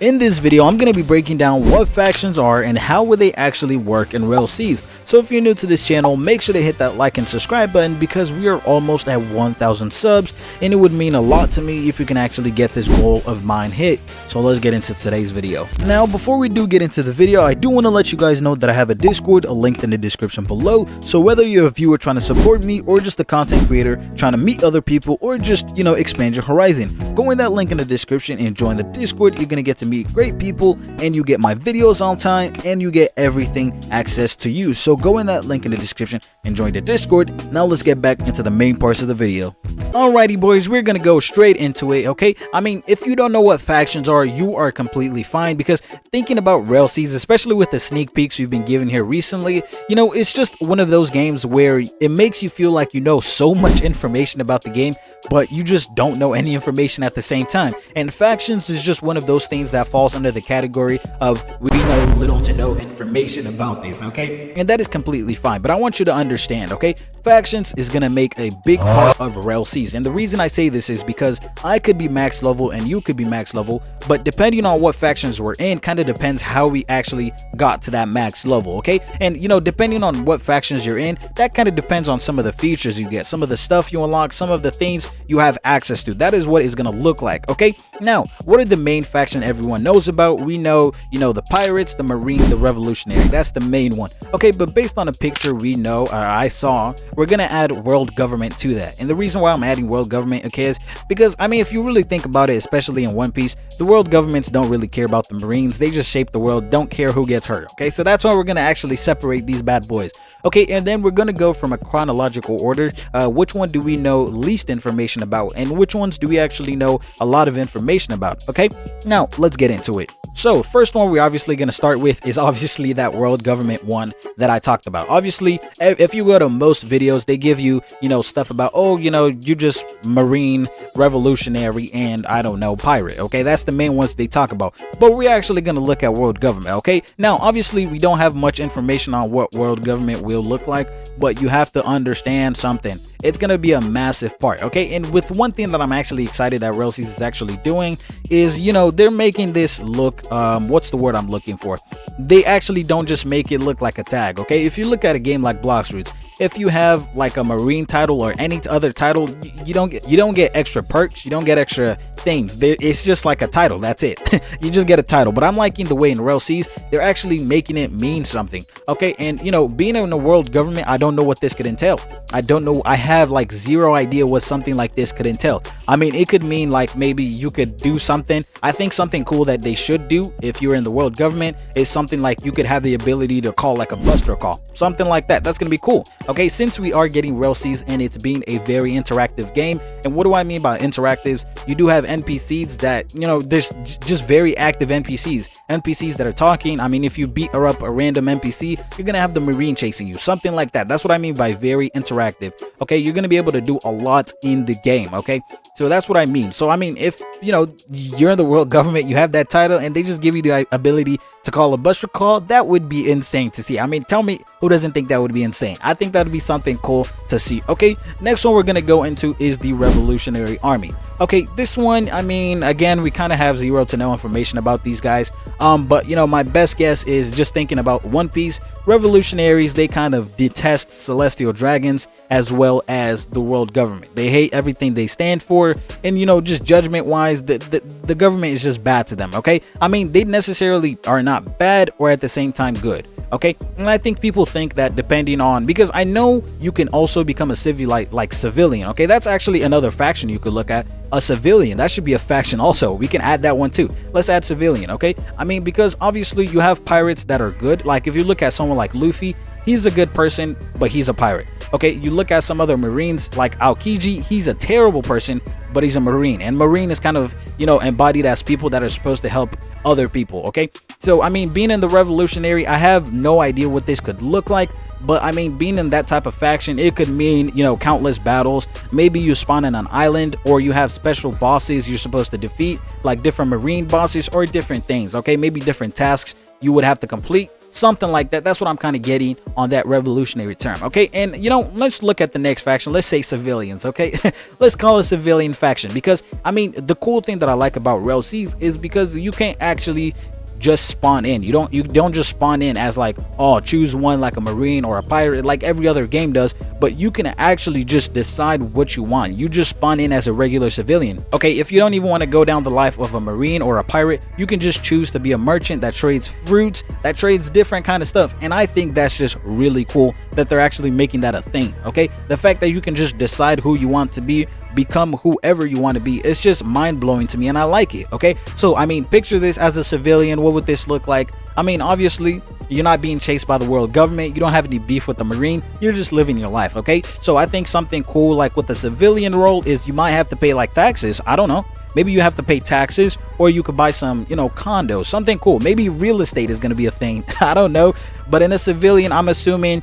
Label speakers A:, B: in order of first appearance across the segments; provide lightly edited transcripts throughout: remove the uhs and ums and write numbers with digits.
A: In this video, I'm going to be breaking down what factions are and how would they actually work in RELL Seas. So if you're new to this channel, make sure to hit that like and subscribe button because we are almost at 1,000 subs and it would mean a lot to me if you can actually get this goal of mine hit. So let's get into today's video. Now, before we do get into the video, I do want to let you guys know that I have a Discord, a link in the description below. So whether you're a viewer trying to support me or just a content creator trying to meet other people or just, expand your horizon, go in that link in the description and join the Discord. You're going to get to meet great people and you get my videos on time and you get everything access to you. So go in that link in the description and join the Discord. Now let's get back into the main parts of the video. Alrighty boys, we're gonna go straight into it, okay? I mean, if you don't know what factions are, you are completely fine because thinking about RELL Seas, especially with the sneak peeks we've been given here recently, it's just one of those games where it makes you feel like you know so much information about the game, but you just don't know any information at the same time. And factions is just one of those things that falls under the category of we know little to no information about this, okay? And that is completely fine, but I want you to understand, okay? Factions is gonna make a big part of RELL Seas. And the reason I say this is because I could be max level and you could be max level, but depending on what factions we're in kind of depends how we actually got to that max level, okay? And depending on what factions you're in, that kind of depends on some of the features you get, some of the stuff you unlock, some of the things you have access to. That is what it's gonna look like, okay? Now, what are the main faction everyone knows about? We know, the pirates, the marine, the revolutionary. That's the main one, okay? But based on a picture we know, or I saw, we're gonna add world government to that. And the reason why I'm adding world government, okay, is because I mean, if you really think about it, especially in One Piece, the world governments don't really care about the marines. They just shape the world, don't care who gets hurt, okay? So that's why we're gonna actually separate these bad boys, okay? And then we're gonna go from a chronological order. Which one do we know least information about and which ones do we actually know a lot of information about, okay? Now let's get into it. So first one we're obviously going to start with is obviously that world government one that I talked about. Obviously, if you go to most videos, they give you, stuff about, oh, you just marine, revolutionary, and I don't know, pirate. Okay, that's the main ones they talk about. But we're actually going to look at world government. Okay, now obviously we don't have much information on what world government will look like, but you have to understand something. It's going to be a massive part, okay? And with one thing that I'm actually excited that RELL Seas is actually doing is, they're making this look, what's the word I'm looking for? They actually don't just make it look like a tag, okay? If you look at a game like Blox Fruits, if you have like a marine title or any other title, you don't get extra perks, you don't get extra things. It's just like a title, that's it. You just get a title. But I'm liking the way in RELL Seas they're actually making it mean something, okay? And being in the world government, I don't know what this could entail. I don't know. I have like zero idea what something like this could entail. I mean, it could mean like maybe you could do something. I think something cool that they should do if you're in the world government is something like you could have the ability to call like a buster call, something like that. That's gonna be cool, okay? Since we are getting RELL Seas and it's being a very interactive game, and what do I mean by interactives? You do have NPCs that there's just very active NPCs that are talking. I mean, if you beat up a random NPC, you're gonna have the marine chasing you, something like that. That's what I mean by very interactive, okay? You're gonna be able to do a lot in the game, okay? So that's what I mean. So I mean, if you're in the world government, you have that title and they just give you the ability to call a buster call, that would be insane to see. I mean, tell me who doesn't think that would be insane? I think that would be something cool to see, okay? Next one we're gonna go into is the Revolutionary Army. Okay, this one, I mean, again, we kind of have zero to no information about these guys, but my best guess is just thinking about One Piece. Revolutionaries, they kind of detest celestial dragons as well as the world government. They hate everything they stand for, and just judgment wise, the government is just bad to them, okay? I mean, they necessarily are not bad or at the same time good, okay? And I think people think that depending on, because I know you can also become a civilian, like civilian, okay? That's actually another faction you could look at. A civilian, that should be a faction also. We can add that one too. Let's add civilian, okay? I mean, because obviously you have pirates that are good. Like if you look at someone like Luffy, he's a good person, but he's a pirate. Okay, you look at some other marines like Aokiji, he's a terrible person, but he's a marine. And marine is kind of, embodied as people that are supposed to help other people, okay? So, I mean, being in the revolutionary, I have no idea what this could look like, but I mean, being in that type of faction, it could mean, countless battles. Maybe you spawn in an island or you have special bosses you're supposed to defeat, like different marine bosses or different things, okay? Maybe different tasks you would have to complete. something like that. That's what I'm kind of getting on that revolutionary term. Okay, and you know, let's look at the next faction. Let's say civilians. Okay, let's call it civilian faction, because I mean, the cool thing that I like about RELL Seas is because you can't actually just spawn in. You don't just spawn in as like, oh, choose one like a marine or a pirate like every other game does, but you can actually just decide what you want. You just spawn in as a regular civilian. Okay, if you don't even want to go down the life of a marine or a pirate, you can just choose to be a merchant that trades fruits, that trades different kind of stuff. And I think that's just really cool that they're actually making that a thing. Okay, the fact that you can just decide who you want to be, become whoever you want to be, it's just mind-blowing to me, and I like it. Okay, so I mean, picture this as a civilian. What would this look like? I mean, obviously you're not being chased by the world government, you don't have any beef with the marine, you're just living your life. Okay, so I think something cool like with the civilian role is you might have to pay like taxes. I don't know, maybe you have to pay taxes, or you could buy some, you know, condos, something cool. Maybe real estate is going to be a thing. I don't know. But in a civilian, I'm assuming,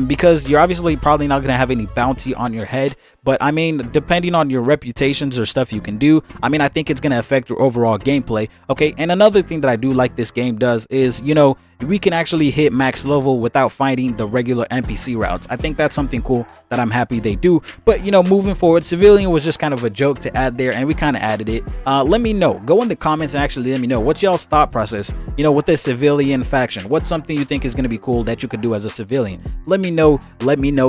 A: because you're obviously probably not going to have any bounty on your head, but I mean, depending on your reputations or stuff you can do, I mean, I think it's going to affect your overall gameplay. Okay, and another thing that I do like this game does is, you know, we can actually hit max level without fighting the regular NPC routes. I think that's something cool that I'm happy they do. But you know, moving forward, civilian was just kind of a joke to add there, and we kind of added it. Let me know, go in the comments and actually let me know what's y'all's thought process, you know, with this civilian faction. What's something you think is going to be cool that you could do as a civilian? Let me know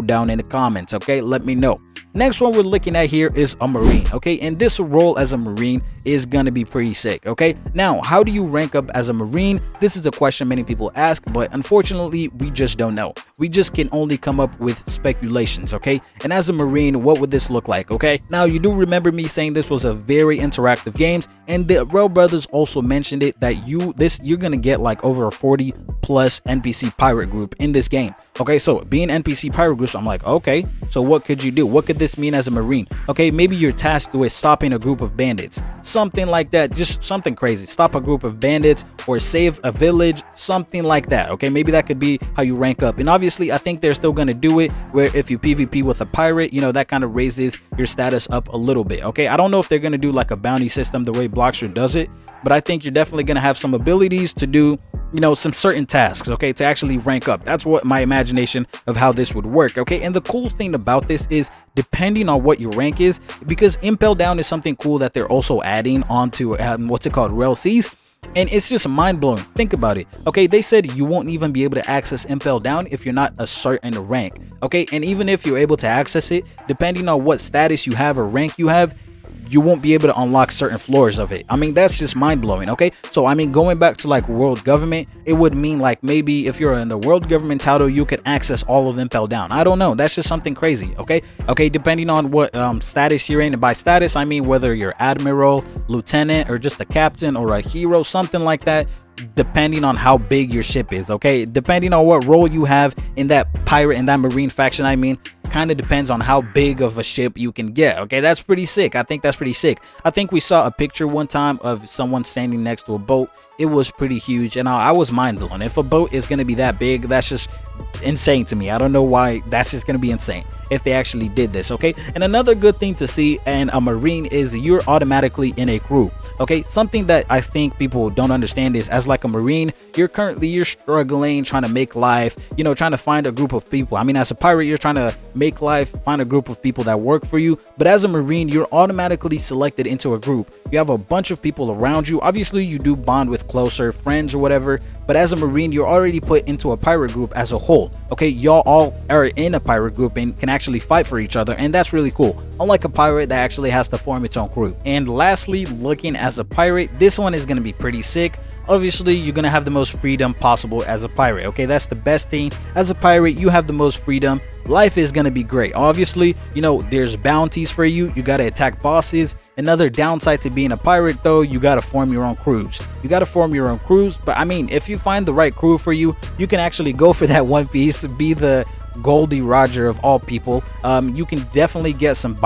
A: down in the comments. Okay, let me know. Next one we're looking at here is a marine. Okay, and this role as a marine is gonna be pretty sick. Okay, now how do you rank up as a marine? This is a question many people ask, but unfortunately we just don't know. We just can only come up with speculations. Okay, and as a marine, what would this look like? Okay, now you do remember me saying this was a very interactive game, and the RELL brothers also mentioned it that you're gonna get like over a 40 plus NPC pirate group in this game. Okay, so being NPC pirate groups, I'm like, okay, so what could you do? What could this mean as a marine? Okay, maybe you're tasked with stopping a group of bandits, something like that, just something crazy. Stop a group of bandits or save a village, something like that. Okay, maybe that could be how you rank up. And obviously I think they're still going to do it where if you PvP with a pirate, you know, that kind of raises your status up a little bit. Okay, I don't know if they're going to do like a bounty system the way Blockster does it, but I think you're definitely going to have some abilities to do, you know, some certain tasks, okay, to actually rank up. That's what my imagination of how this would work. Okay, and the cool thing about this is depending on what your rank is, because Impel Down is something cool that they're also adding onto what's it called, RELL Seas, and it's just mind-blowing. Think about it. Okay, they said you won't even be able to access Impel Down if you're not a certain rank. Okay, and even if you're able to access it, depending on what status you have or rank you have, you won't be able to unlock certain floors of it. I mean, that's just mind-blowing. Okay, so I mean, going back to like world government, it would mean like maybe if you're in the world government title, you could access all of Impel Down. I don't know, that's just something crazy. Okay, depending on what status you're in, and by status I mean whether you're admiral, lieutenant, or just a captain or a hero, something like that, depending on how big your ship is. Okay, depending on what role you have in that pirate and that marine faction, I mean, kind of depends on how big of a ship you can get. Okay, that's pretty sick. I think that's pretty sick. I think we saw a picture one time of someone standing next to a boat. It was pretty huge, and I was mind blown. If a boat is going to be that big, that's just insane to me. I don't know why. That's just going to be insane if they actually did this. Okay, and another good thing to see in a marine is you're automatically in a crew. Okay, something that I think people don't understand is as like a marine, you're struggling, trying to make life, you know, trying to find a group of people. I mean, as a pirate, you're trying to make life, find a group of people that work for you, but as a marine, you're automatically selected into a group. You have a bunch of people around you. Obviously you do bond with closer friends or whatever, but as a marine, you're already put into a pirate group as a whole. Okay, y'all all are in a pirate group and can actually fight for each other, and that's really cool, unlike a pirate that actually has to form its own group. And lastly, looking as a pirate, this one is going to be pretty sick. Obviously, you're going to have the most freedom possible as a pirate. Okay, that's the best thing. As a pirate, you have the most freedom. Life is going to be great. Obviously, you know, there's bounties for you. You got to attack bosses. Another downside to being a pirate, though, you got to form your own crews. But I mean, if you find the right crew for you, you can actually go for that One Piece, be the Goldie Roger of all people. You can definitely get some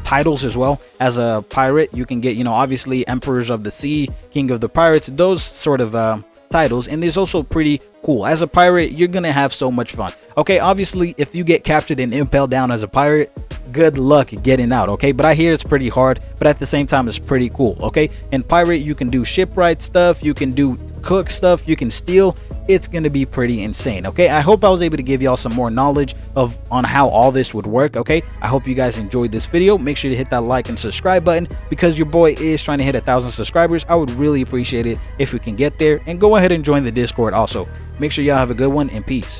A: titles as well as a pirate. You can get, you know, obviously Emperors of the Sea, King of the Pirates, those sort of titles, and it's also pretty cool. As a pirate, you're gonna have so much fun. Okay, obviously if you get captured and impelled down as a pirate, good luck getting out, okay? But I hear it's pretty hard, but at the same time it's pretty cool, okay? In pirate you can do shipwright stuff, you can do cook stuff, you can steal. It's gonna be pretty insane, okay? I hope I was able to give y'all some more knowledge on how all this would work, okay? I hope you guys enjoyed this video. Make sure to hit that like and subscribe button, because your boy is trying to hit 1,000 subscribers. I would really appreciate it if we can get there, and go ahead and join the Discord also. Make sure y'all have a good one, and peace.